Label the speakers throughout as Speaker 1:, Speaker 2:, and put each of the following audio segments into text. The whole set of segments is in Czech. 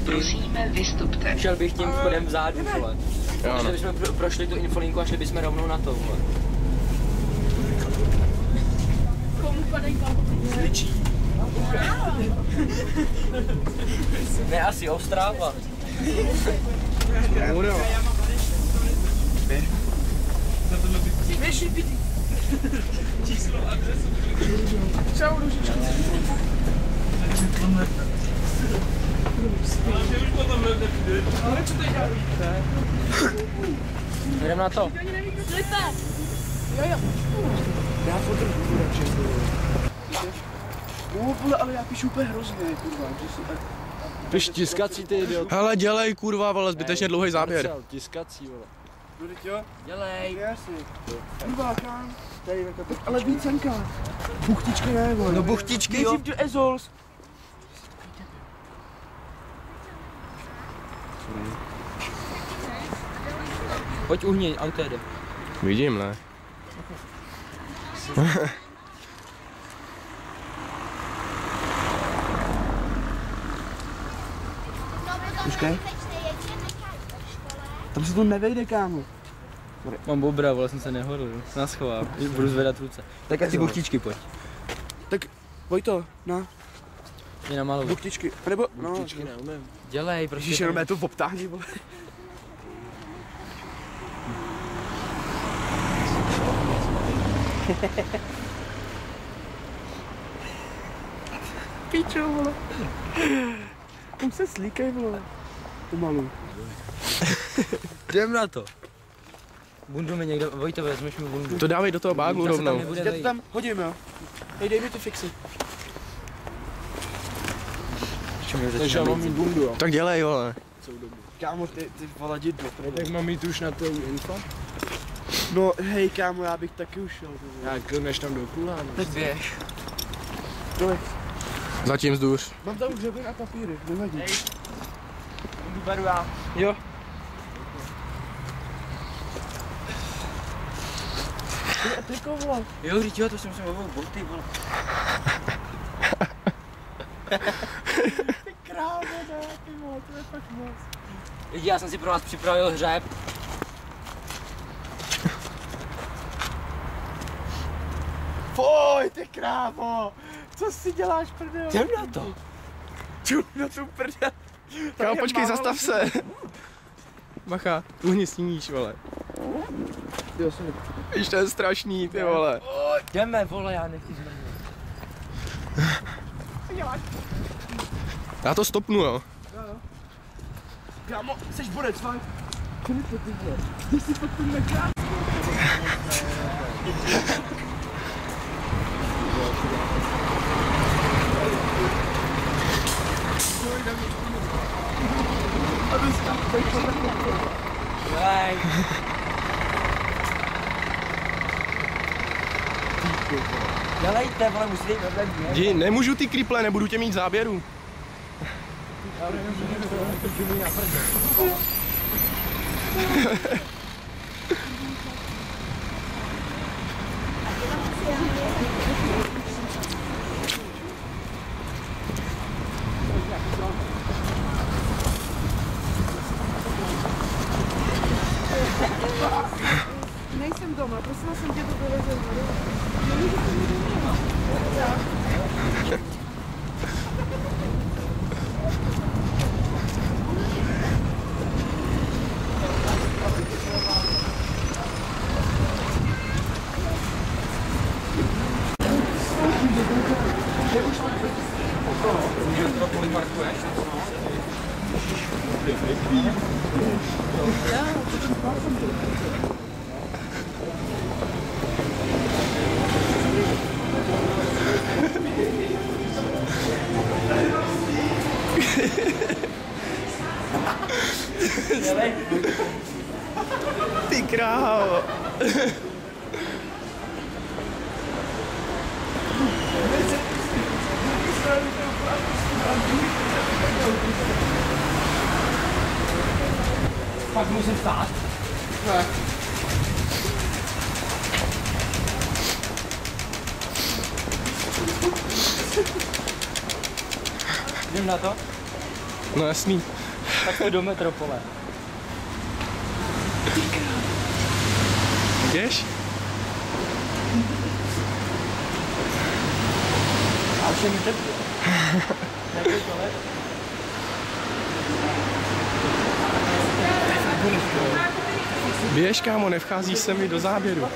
Speaker 1: Prosíme, vystupte.
Speaker 2: Šel bych tím vchodem vzadu, vole. Šli bychom prošli tu infolinku a šli bychom rovnou na to, vole.
Speaker 3: Komu padají kalhoty?
Speaker 2: Sličí. Ne, asi Ostráva.
Speaker 3: Číslo, adresu. Čau, ružičku. Ale co teď děláte?
Speaker 2: Jdem na to.
Speaker 3: Slipe! Jo.
Speaker 4: Já fotografii radši. Vole, ale já píšu úplně hrozně, kurva.
Speaker 5: Piš tiskací, ty idiot.
Speaker 6: Hele, dělej, kurva, vole, zbytečně dlouhý záběr.
Speaker 5: Tiskací, vole.
Speaker 4: No teď jo?
Speaker 2: Dělej.
Speaker 4: Jasně. Kurva, kam? Tady na to. Ale vícenka. Buchtičky ne, vole.
Speaker 2: No buchtičky, jo.
Speaker 4: Nejdřív do Ezols.
Speaker 2: Pojď uhni, auto jede.
Speaker 6: Vidím, ne?
Speaker 4: Počkej. Tam se to nevejde, kámo.
Speaker 2: Mám bobra, vole, jsem se nehodl, se nás chová, budu zvedat ruce. Tak a ty buchtičky pojď.
Speaker 4: Tak, Vojto, na.
Speaker 2: Mě namaluj.
Speaker 4: Buchtičky, nebo, no.
Speaker 5: Buchtičky neumím.
Speaker 2: Dělej, prostě.
Speaker 4: Ježiš, jenom je to v obtáhni, vole. Pičo, vole. Tam se slíkej, vole. Pomalu.
Speaker 2: Jdem na to. Bundu mi někdo, Vojto, vezmeš mi bundu.
Speaker 6: To dávej do toho báglu rovnou.
Speaker 4: Já to tam hodím, jo. Hej, dej mi ty fixy.
Speaker 5: Takže já mám mít bundu, jo.
Speaker 6: Tak dělej, vole.
Speaker 4: Kámo, ty valadidlo.
Speaker 5: Tak mám mít už na to info?
Speaker 4: No, hej, kámo, já bych taky ušel.
Speaker 5: Jak než tam do kulánu.
Speaker 2: Tak běž.
Speaker 4: Dole.
Speaker 6: Zatím vzduš.
Speaker 4: Mám tam hřeben a papíry, nevadí.
Speaker 2: Bundu beru já.
Speaker 4: Jo. Ty a triko, vole.
Speaker 2: Jo, říct jo, to jsem mluvil, boty, vole.
Speaker 4: Ty krávo, ne, ty vole, to je fakt moc.
Speaker 2: Lidi, já jsem si pro vás připravil hřeb.
Speaker 4: Pojď, ty krávo. Co si děláš, prdel?
Speaker 2: Jdem na to.
Speaker 4: Čum na tu prdel.
Speaker 6: Kámo, počkej, zastav se. Bacha, uhni sníš, vole.
Speaker 4: Jo, sorry.
Speaker 6: Víš, to je strašný, ty vole.
Speaker 2: Jdeme, vole, já nechci zmrznout.
Speaker 6: Já to stopnu, jo.
Speaker 4: Kámo, seš borec, fakt. Ty si fakt ten nekrát.
Speaker 2: Dělej. Dělejte, vole, musíte jít vedle mě.
Speaker 6: Jdi, nemůžu ty kriple, nebudu tě mít v záběru.
Speaker 3: Nejsem doma, prosila jsem tě to dovezet.
Speaker 6: Ty krávo.
Speaker 2: Fakt musím stát?
Speaker 4: Ne.
Speaker 2: Jdem na to?
Speaker 6: No jasný.
Speaker 2: Tak to do metropole.
Speaker 6: Jdeš?
Speaker 2: A už je mi teplo.
Speaker 6: Běž, kámo, nevchází se mi do záběru.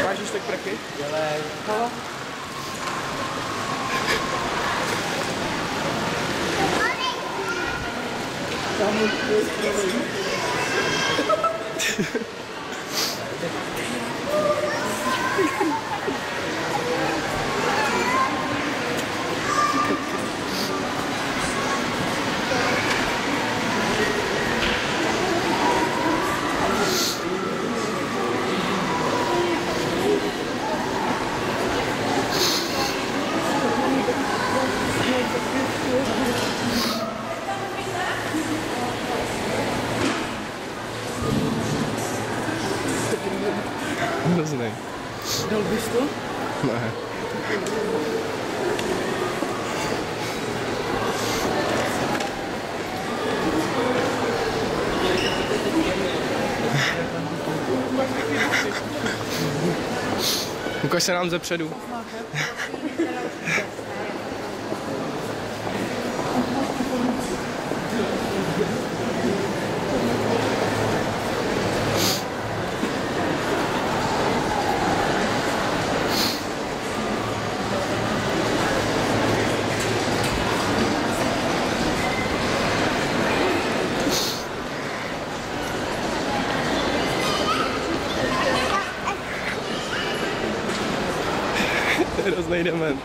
Speaker 4: Máš už tak prachy?
Speaker 6: Hrozný.
Speaker 4: Dal bys to?
Speaker 6: Ne. Ukaž se nám zepředu. Hrozný dement.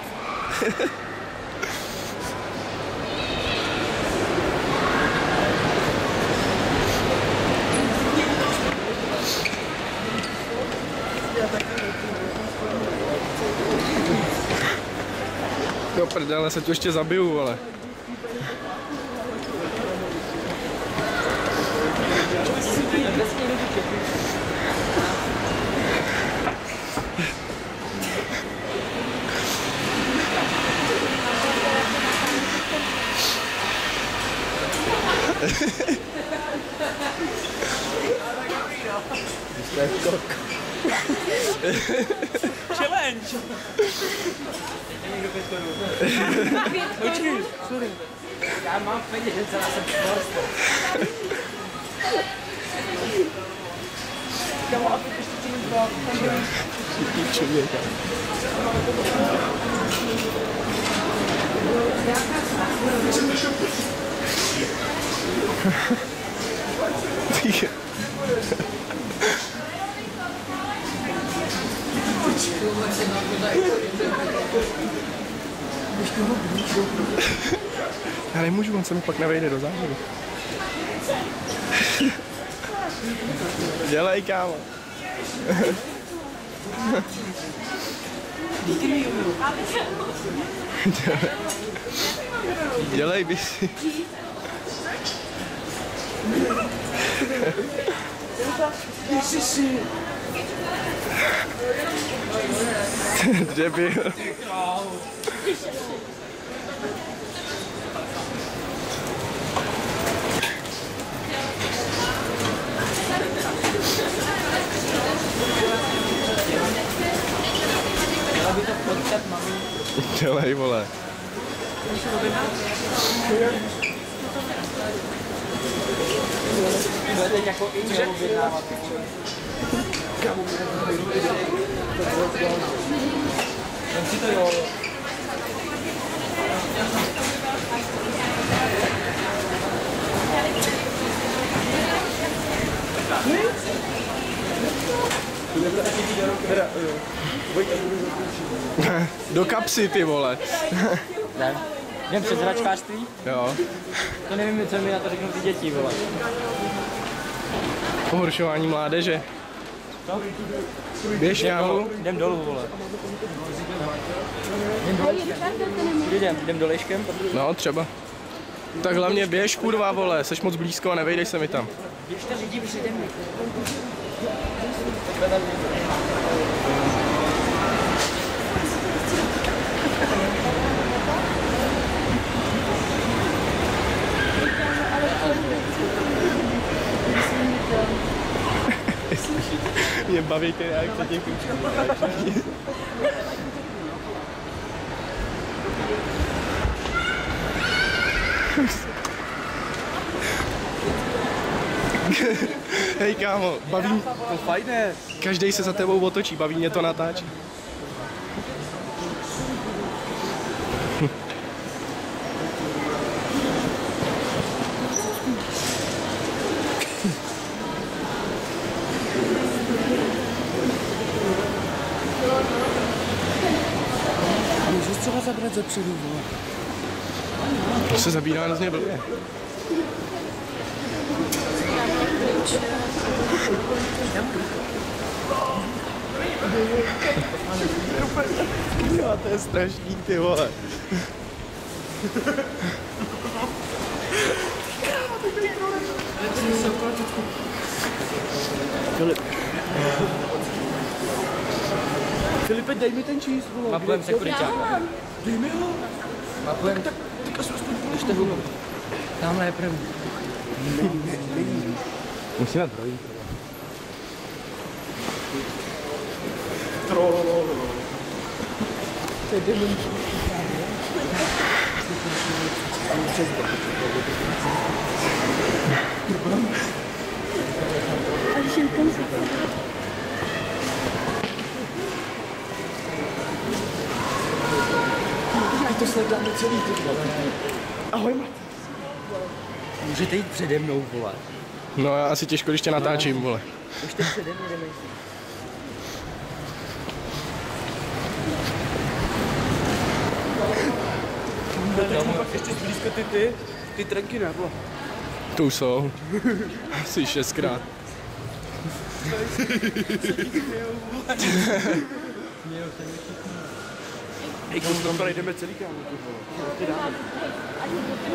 Speaker 6: Do prdele, se tu ještě zabiju, ale.
Speaker 3: Challenge! Počkej, sorry.
Speaker 2: Já mám peněz, celá jsem sporsta.
Speaker 3: Kámo, a teď ještě challenge 2.
Speaker 6: Člověka. Já nemůžu, on se mi pak nevejde do závodu. Dělej, kámo. Dělej, bys.
Speaker 4: Ježiši.
Speaker 6: Debil. Dělej, vole.
Speaker 2: Budete jako i objednávat. Vem si to jo.
Speaker 6: Do kapsy, ty vole.
Speaker 2: Jdem přes hračkářství?
Speaker 6: Jo.
Speaker 2: To nevím, co mi na to řeknou ty děti, vole.
Speaker 6: Pohoršování mládeže. Běž, kámo.
Speaker 2: Jdem dolů, vole. Jdem dolejškem?
Speaker 6: No, třeba. Tak hlavně běž, kurva, vole, seš moc blízko a nevejdej se mi tam.
Speaker 2: Běžte lidi přede mnou.
Speaker 6: Mě baví ty reakce těch klíčů. Hej kámo, baví...
Speaker 4: To fajné.
Speaker 6: Každý se za tebou otočí, baví mě to natáčet.
Speaker 4: Můžeš třeba zabrat ze předu, vole.
Speaker 6: To se zabírá hrozně blbě. Jo, to je strašný, ty vole.
Speaker 4: Filipe, dej mi ten číst, vole.
Speaker 2: Mapujem sekuriťáka.
Speaker 4: Dej mi ho.
Speaker 2: Mapujem.
Speaker 4: Tak aspoň
Speaker 2: Ještě hůru. Tamhle je první. Musíme projít.
Speaker 4: to sledujeme celý, ty vole. Ahoj, Mati.
Speaker 2: Můžete jít přede mnou, vole.
Speaker 6: No já asi těžko, když tě natáčím, vole.
Speaker 2: Už teď přede mnou jdeme.
Speaker 4: Pak ještě zblízko ty trenky, ne, vole.
Speaker 6: To už jsou. Asi 6krát.
Speaker 4: Hej, komu to jdeme celý, kámo, ty vole. Ty dáme.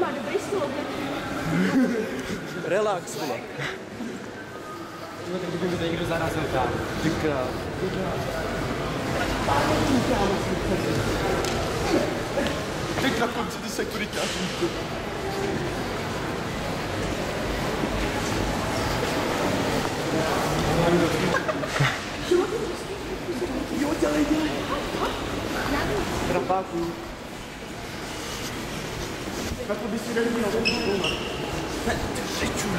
Speaker 1: Má dobrý slovo.
Speaker 4: Relax, vole.
Speaker 2: Tak kdyby to někdo zarazil tam.
Speaker 4: Ty krát. Teď na konci ty sekuritářů. Jo, dělej. Krapáků. Takhle bys si neměl. Ne, ty čuj.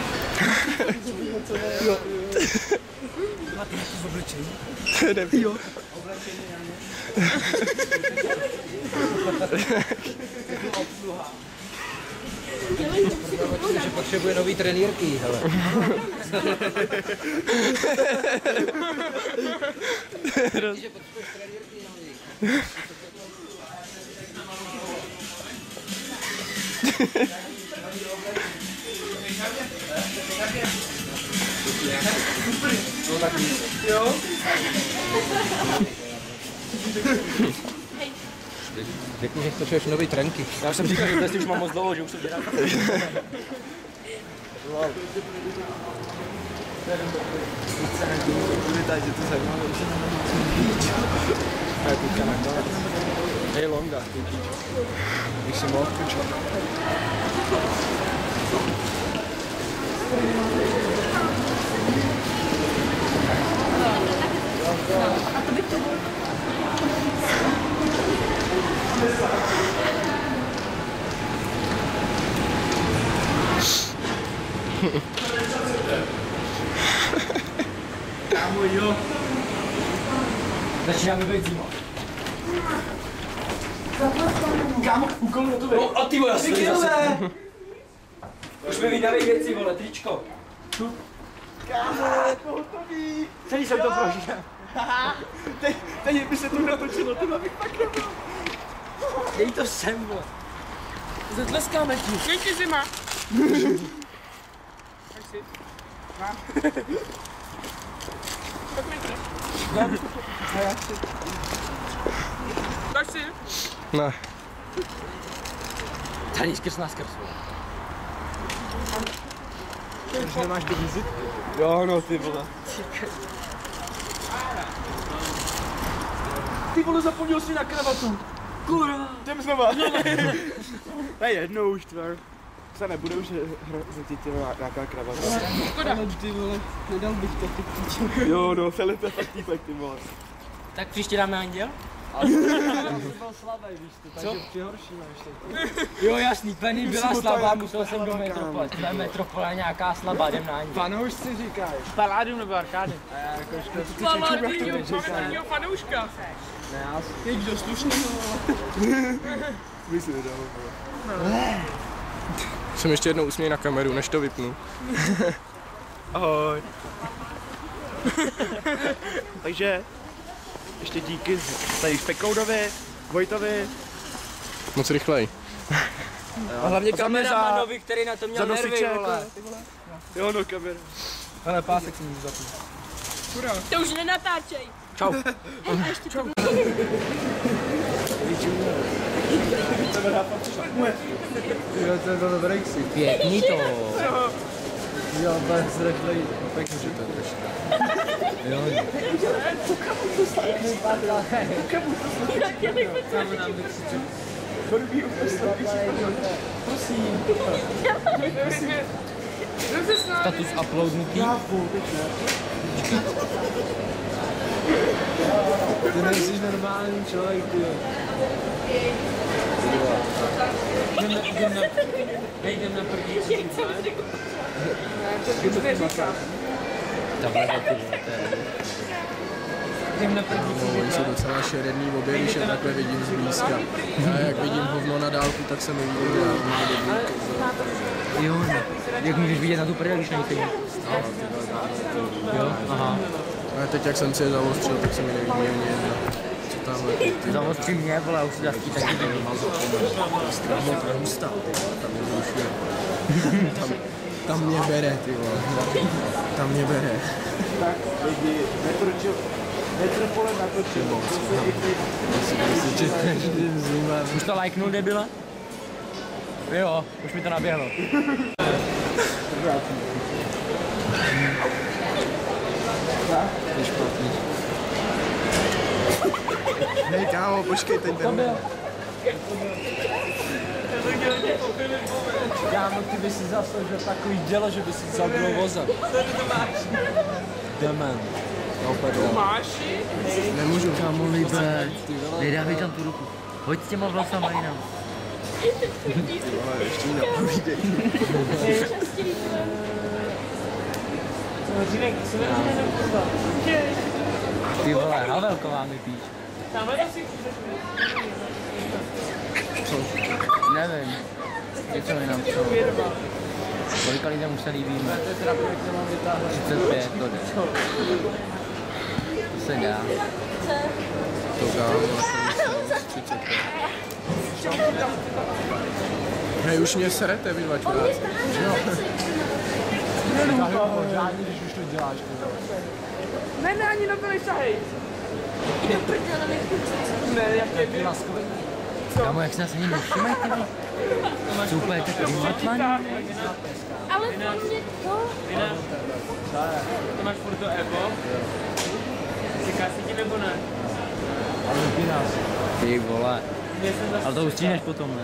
Speaker 4: Jo.
Speaker 2: Máte nějaký oblečení?
Speaker 6: Jo.
Speaker 2: Že potřebuje nový trenýrky, hele. Že potřebuješ trenýrky nový. No tak jo. Řekni, že potřebuješ nový trenky.
Speaker 3: Já už jsem říkal, že dnes už mám moc dlouho, že už to dělám.
Speaker 5: Hej, Longa, ty píč. Bych si mohl počkat.
Speaker 1: A to by to bylo.
Speaker 2: Kámo, jo. Začínáme být zima.
Speaker 4: Kámo, úkol na to vej.
Speaker 2: No a ty vole, já si zase. Už mi vydávají věci, vole, tričko.
Speaker 4: Kámo, pohotový.
Speaker 2: Celý jsem to prožil.
Speaker 4: Teď by se to natočilo, tohle bych pak nebyl.
Speaker 2: Dej to sem, vole.
Speaker 4: Zatleskáme ti.
Speaker 3: Děti zima.
Speaker 4: Tak mi
Speaker 5: Tak si.
Speaker 6: Ne.
Speaker 2: Tady skrz nás skrz.
Speaker 4: Už nemáš tu vizitku? Jo, no ty vole. Ty vole, zapomněl jsi na kravatu. Kurva. Jdem znova. To je jedno už, tvár. Se nebude už zjistit nějaká kravata.
Speaker 5: Škoda.
Speaker 4: Ty vole, nedal bych to ty píče. Jo, no, Filip je fakt týpek, ty vole.
Speaker 2: Tak příště dáme anděl?
Speaker 4: To byl slabý, víš to, takže přihoršíme ještě.
Speaker 2: Jo, jasný, Penny byla slabá, musel jsem do Metropole. Tvoje Metropole je nějaká slabá, jdem na anděl.
Speaker 4: Fanoušci říkáš.
Speaker 5: Paládium nebo arkády? Paládium,
Speaker 4: říkáš.
Speaker 5: máme fanouška.
Speaker 4: Ne, asi.
Speaker 5: Někdo slušný.
Speaker 4: My si nedáme.
Speaker 6: Jsem ještě jednou usměj na kameru, než to vypnu.
Speaker 4: Ahoj. Takže ještě díky tady Špekoudovi, Vojtovi.
Speaker 6: Moc rychlej.
Speaker 4: A hlavně
Speaker 2: Kameramanovi, který na to měl nervy, vole.
Speaker 4: Jo, no kamera.
Speaker 6: Hele, pásek si můžu zapnout.
Speaker 1: To už nenatáčej.
Speaker 2: Čau.
Speaker 1: A ještě čau.
Speaker 4: Jo, to je to dobrý si.
Speaker 2: Pěkný to.
Speaker 4: Jo, tak zrychlej. Pěkně, že to je trošku.
Speaker 2: Jo. Status uploadnutý.
Speaker 4: Ty nejsi normální člověk, ty jo.
Speaker 2: Nejdem na první. Takhle ty vole, to je. Jdem na první.
Speaker 6: Oni jsou docela šeredný obě, když je takhle vidím zblízka. A jak vidím hovno na dálku, tak se mi vidí
Speaker 2: Jo, no. Jak můžeš vidět na tu prdel, když na ní chodí? Jo, aha.
Speaker 6: A teď jak jsem si je zaostřil, tak se mi nevidí ani jedna. Co tamhle ty
Speaker 2: Zavostří mě, vole, už si dávky taky vidím.
Speaker 6: strahlo to hustá, ty vole, tam mě zrušuje. Tam mě bere, ty vole. Tam mě bere.
Speaker 4: Tak, lidi, Metropole natočil.
Speaker 2: Už to lajknul, debile? Jo, už mi to naběhlo.
Speaker 6: Je špatný. Hej kámo, počkej, teď jdeme.
Speaker 4: Kámo, ty by si zasloužil takový dělo, že by si vzal vozem. Jdeme.
Speaker 5: Tomáši?
Speaker 6: Nemůžu.
Speaker 2: Kámo, líbe. Nedávej tam tu ruku. Hoď s těma vlasama jinam.
Speaker 6: Ty vole, ještě jí napovídej.
Speaker 2: Ty vole, Havelková mi píš. Nevím. Něco mi napsal. Kolika lidem už se líbíme? 35, to jde. To se dá.
Speaker 6: To kámo, 35. Hej, už mě serete, vy dva čuráci.
Speaker 4: Žádný, když už to děláš.
Speaker 5: Ne, ani nebyli šahej. Ne, jak je byl.
Speaker 2: Kámo, jak se nás ani nevšímají, ty vole. Jsou úplně tak vymatlaný.
Speaker 1: Ale to mě to...
Speaker 5: Ty máš furt to Evo? Říká si ti nebo ne?
Speaker 2: Ty vole. Ale to ustříhneš potom, ne?